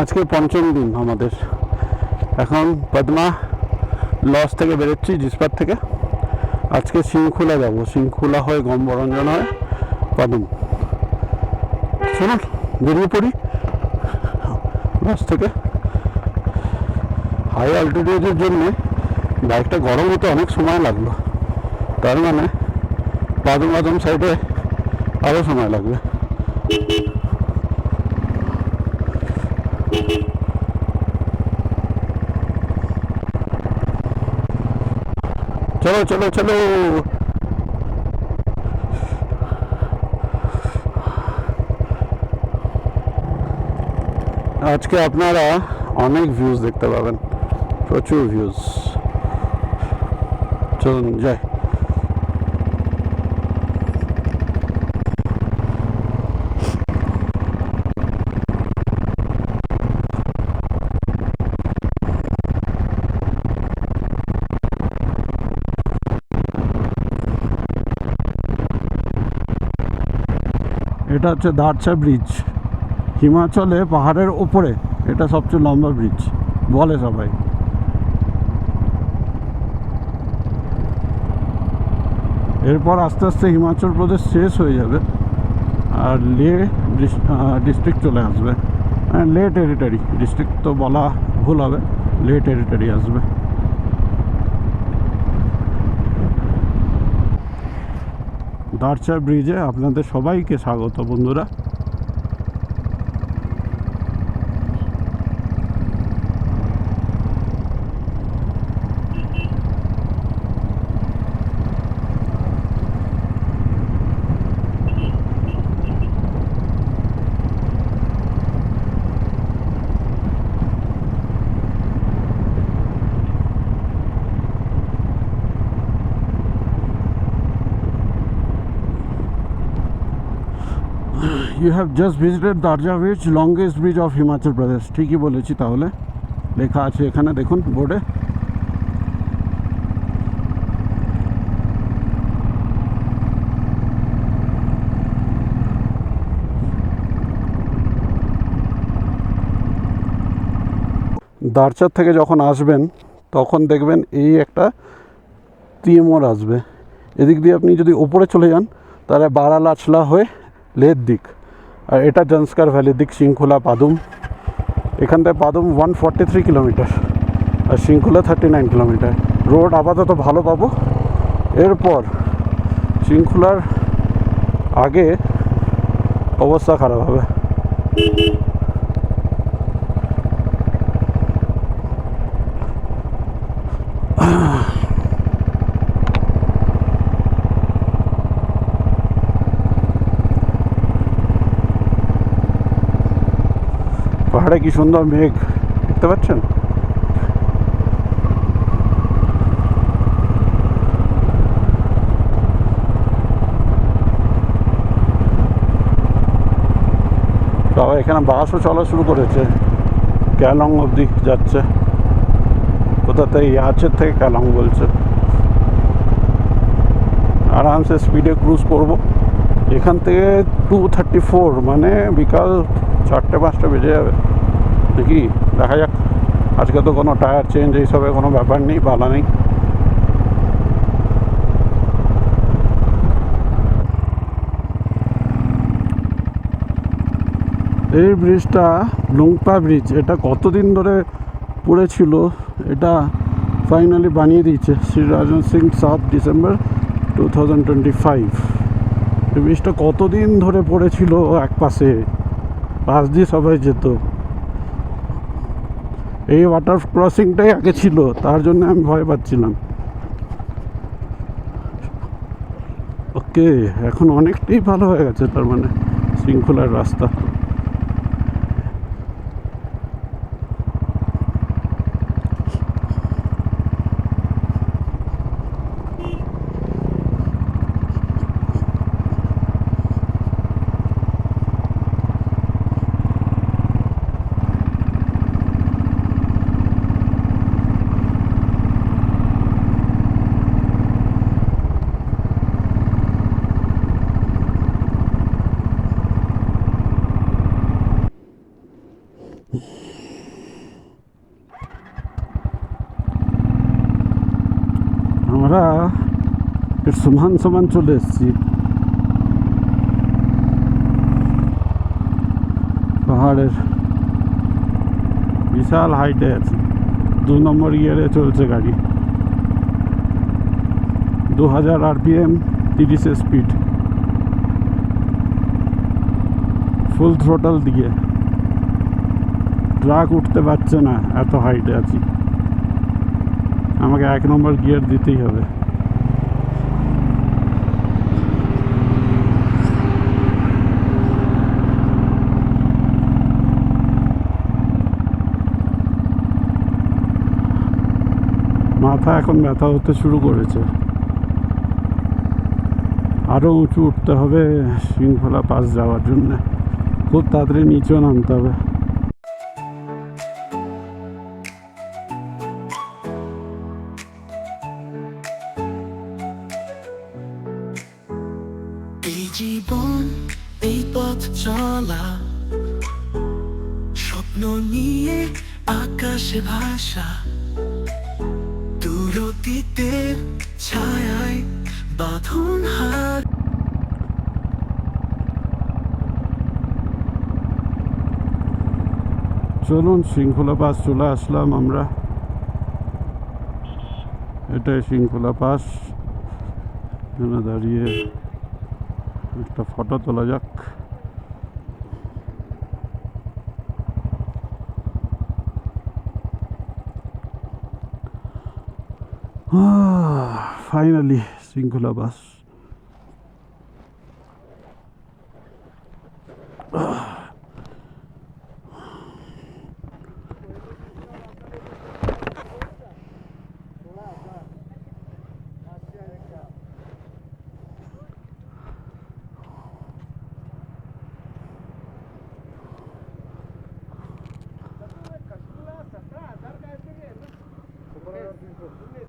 আজকে পঞ্চম দিন আমাদের। এখন পদ্মা লজ থেকে বেরোচ্ছি, জিসপার থেকে। আজকে শৃঙ্খলা যাব, শৃঙ্খলা হয়ে গম্বরঞ্জন হয় পাদুম। শুনুন, বেরিয়ে পড়ি লজ থেকে। হাই অল্টিটিউডের জন্য বাইকটা গরম হতে অনেক সময় লাগলো, তার মানে পাদুম সাইডে আরও সময় লাগবে। চলো চলো চলো। আজকে আপনারা অনেক ভিউজ দেখতে পাবেন, প্রচুর ভিউজ। চলুন যাই। এটা হচ্ছে দারচা ব্রিজ, হিমাচলে পাহাড়ের ওপরে এটা সবচেয়ে লম্বা ব্রিজ বলে সবাই। এরপর আস্তে আস্তে হিমাচল প্রদেশ শেষ হয়ে যাবে আর লে ডিস্ট্রিক্ট চলে আসবে। লে টেরিটরি, ডিস্ট্রিক্ট তো বলা ভুল হবে, লে টেরিটরি আসবে। দারচা ব্রিজে আপনাদের সবাইকে স্বাগত বন্ধুরা। You have just visited Darcha bridge, longest bridge of Himachal Pradesh. ঠিকই বলেছি তাহলে, লেখা আছে এখানে দেখুন বোর্ডে। দারচার থেকে যখন আসবেন তখন দেখবেন এই একটা টিএমওর আসবে। এদিক দিয়ে আপনি যদি ওপরে চলে যান তাহলে বারালাচলা হয়ে লের দিক, আর এটা জনস্কার ভ্যালির দিক, শৃঙ্খলা পাদুম। এখান থেকে পাদুম 143 কিলোমিটার আর শৃঙ্খলা 39 কিলোমিটার। রোড আপাতত ভালো পাবো, এরপর শৃঙ্খলার আগে অবস্থা খারাপ হবে। পাহাড়ে কি সুন্দর মেঘ দেখতে পাচ্ছেন। তবে এখানে বাসও চলা শুরু করেছে, ক্যালং অবধি যাচ্ছে। কোথাতে ইয়াচের থেকে ক্যালং বলছে। আরামসে স্পিডে ক্রুজ করব। এখান থেকে 234, মানে বিকাল 4-5 বেজে যাবে নাকি, দেখা যাক। আজকে তো কোনো টায়ার চেঞ্জ এইসবের কোনো ব্যাপার নেই, পালা নেই। এই ব্রিজটা লুংপা ব্রিজ, এটা কতদিন ধরে পড়েছিল, এটা ফাইনালি বানিয়ে দিয়েছে শ্রী রাজন সিং 7 ডিসেম্বর 2025। এই ব্রিজটা কতদিন ধরে পড়েছিল, এক পাশে পাশ দিয়ে সবাই যেত। এই ওয়াটার ক্রসিংটাই আগে ছিল, তার জন্য আমি ভয় পাচ্ছিলাম। ওকে, এখন অনেকটাই ভালো হয়ে গেছে, তার মানে শৃঙ্খলার রাস্তা। সমান সমান চলে এসেছি। পাহাড়ের বিশাল হাইটে আছি। 2 নম্বর গিয়ারে চলছে গাড়ি, 2000 RPM, 30 স্পিড, ফুল থ্রোটল দিয়ে। ট্রাক উঠতে পারছে না, এত হাইটে আছি। আমাকে 1 নম্বর গিয়ার দিতেই হবে। মাথা এখন ব্যথা হতে শুরু করেছে। আরও উঁচু উঠতে হবে শৃঙ্খলা পাস যাওয়ার জন্য। খুব তাড়াতাড়ি নিচেও নামতে হবে। এই জীবন, এই পথ চলা, স্বপ্ন নিয়ে আকাশে ভাষা, দূর অতীতের ছায়ায় বাঁধন হার। চলুন, শৃঙ্খলা পাস চলে আসলাম আমরা। এটাই শৃঙ্খলা পাস। এখানে দাঁড়িয়ে একটা ফটো তোলা যাক। ফাইনালি শৃঙ্খলা পাস।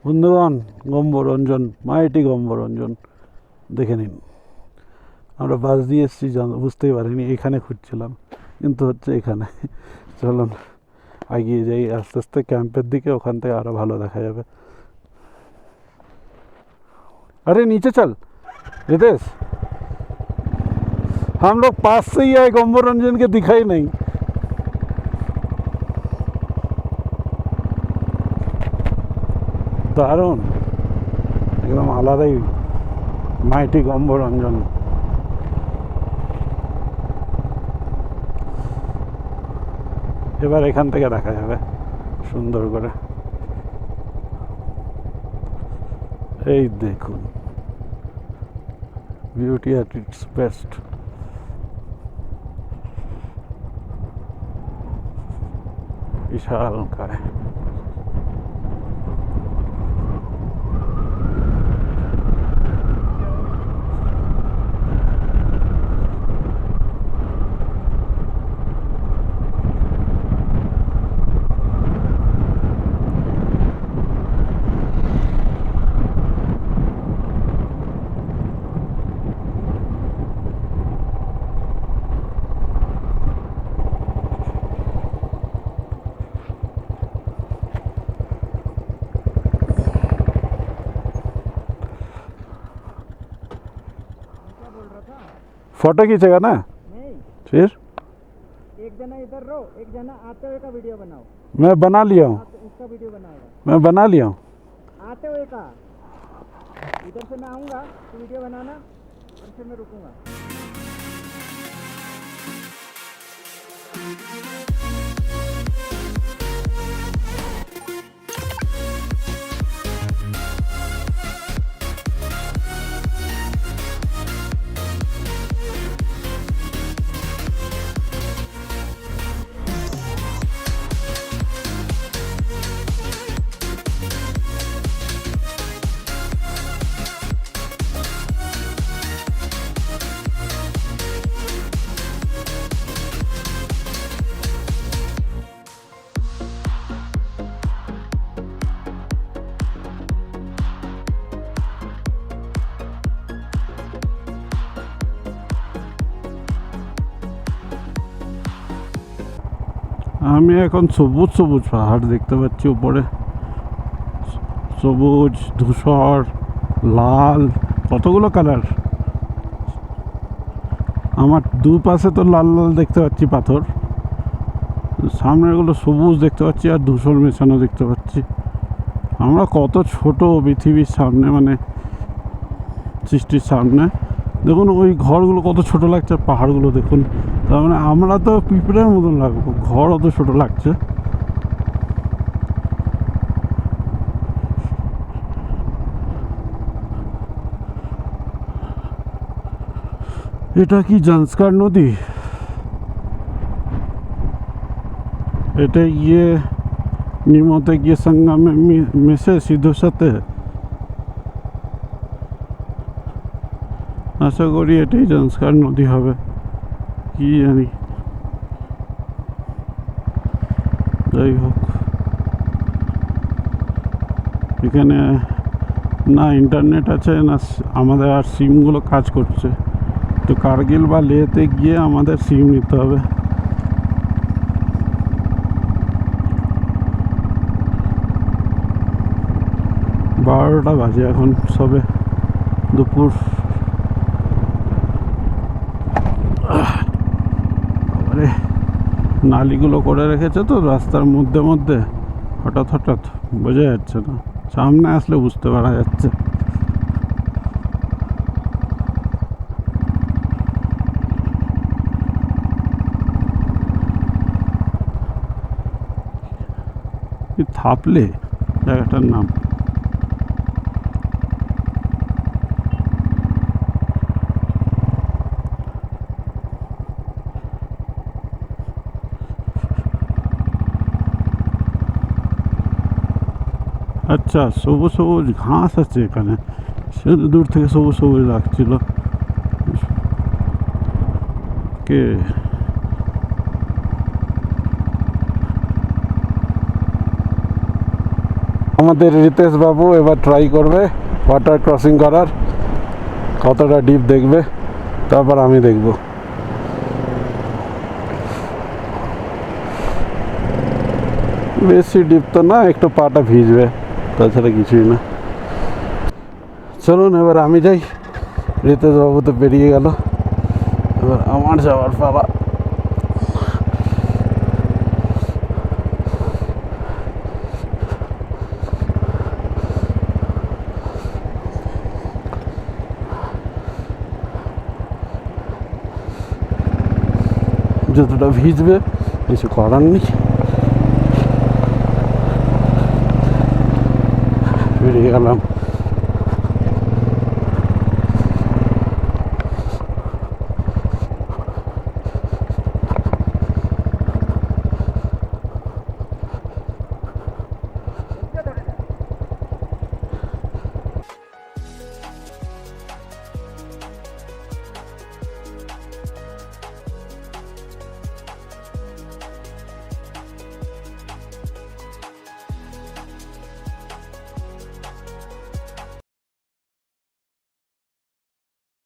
বন্ধুগণ, গম্বরঞ্জন, মাইটি গম্বরঞ্জন দেখে নিন। আমরা বাস দিয়ে এসেছি, বুঝতেই পারিনি এখানে খুঁজছিলাম, কিন্তু হচ্ছে এখানে। চলুন এগিয়ে যাই আস্তে আস্তে ক্যাম্পের দিকে, ওখান থেকে আরও ভালো দেখা যাবে। अरे नीचे चल रितेश, हम लोग पास से ही आए, गंबोरंजन के दिखाई नहीं। দারুণ, একদম আলাদাই মাইটি গম্বরঞ্জন। এবার এখান থেকে দেখা যাবে সুন্দর করে। এই দেখুন, বিউটি অ্যাট ইটস বেস্ট। বিশাল কায়। फोटो खींचेगा ना? नहीं, फिर एक जना इधर रहो, एक जना आते हुए का वीडियो बनाओ। मैं बना लिया हूँ, तो उसका वीडियो बनाएगा। मैं बना लिया हूँ। आते हुए का, इधर से मैं आऊँगा तो वीडियो बनाना, और फिर मैं रुकूंगा। আমি এখন সবুজ সবুজ পাহাড় দেখতে পাচ্ছি উপরে, সবুজ, ধূসর, লাল, কতগুলো কালার, আমার দুপাশে তো লাল লাল দেখতে পাচ্ছি পাথর, সামনেরগুলো সবুজ দেখতে পাচ্ছি আর ধূসর মেশানো দেখতে পাচ্ছি। আমরা কত ছোট পৃথিবীর সামনে, মানে সৃষ্টির সামনে। দেখুন ওই ঘরগুলো কত ছোট লাগছে, পাহাড়গুলো দেখুন। তার মানে আমরা তো পিঁপড়ের মতন লাগবো, ঘর অত ছোট লাগছে। এটা কি জান্সকার নদী? এটা গিয়ে নিমতে গিয়ে সঙ্গমে মিশে সিধুর সাথে। আশা করি এটাই জান্সকার নদী হবে, কি জানি। যাই হোক, এখানে না ইন্টারনেট আছে না আমাদের আর সিমগুলো কাজ করছে। তো কার্গিল বা লেতে গিয়ে আমাদের সিম নিতে হবে। বারোটা বাজে এখন, সবে দুপুর। আরে নালিগুলো করে রেখেছে তো রাস্তার মধ্যে মধ্যে, হঠাৎ হঠাৎ বোঝা যাচ্ছে না, সামনে আসলে বুঝতে পারা যাচ্ছে। থাপলে জায়গাটার নাম। আচ্ছা, সবুজ সবুজ ঘাস আছে এখানে, সে দূর থেকে সবুজ সবুজ লাগছিল। কে আমাদের রিতেশ বাবু এবার ট্রাই করবে ওয়াটার ক্রসিং করার, কতটা ডিপ দেখবে, তারপর আমি দেখব। বেশি ডিপ তো না, একটু পাটা ভিজবে, তাছাড়া কিছুই না। চলুন এবার আমি যাই, রিতেশ বাবু তো বেরিয়ে গেল, এবার আমার যাওয়ার পালা। যতটা ভিজবে কিছু করার নেই, বেরিয়ে গেলাম।